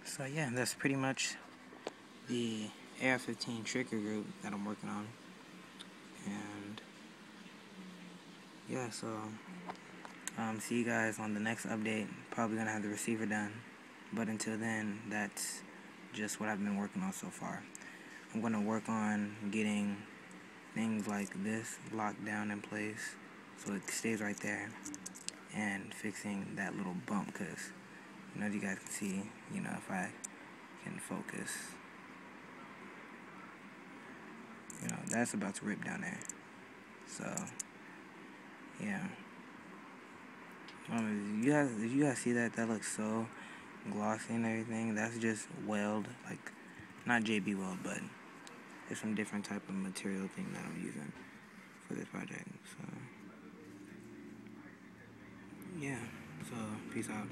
So yeah, that's pretty much the AR-15 trigger group that I'm working on. And yeah, so see you guys on the next update. Probably gonna have the receiver done, but until then, that's just what I've been working on so far. I'm gonna work on getting things like this locked down in place so it stays right there, and fixing that little bump, because as you guys can see, if I can focus, that's about to rip down there. So yeah, did you guys see that? That looks so glossy and everything. That's just weld, like not JB weld, but it's some different type of material thing that I'm using for this project. So yeah, so peace out.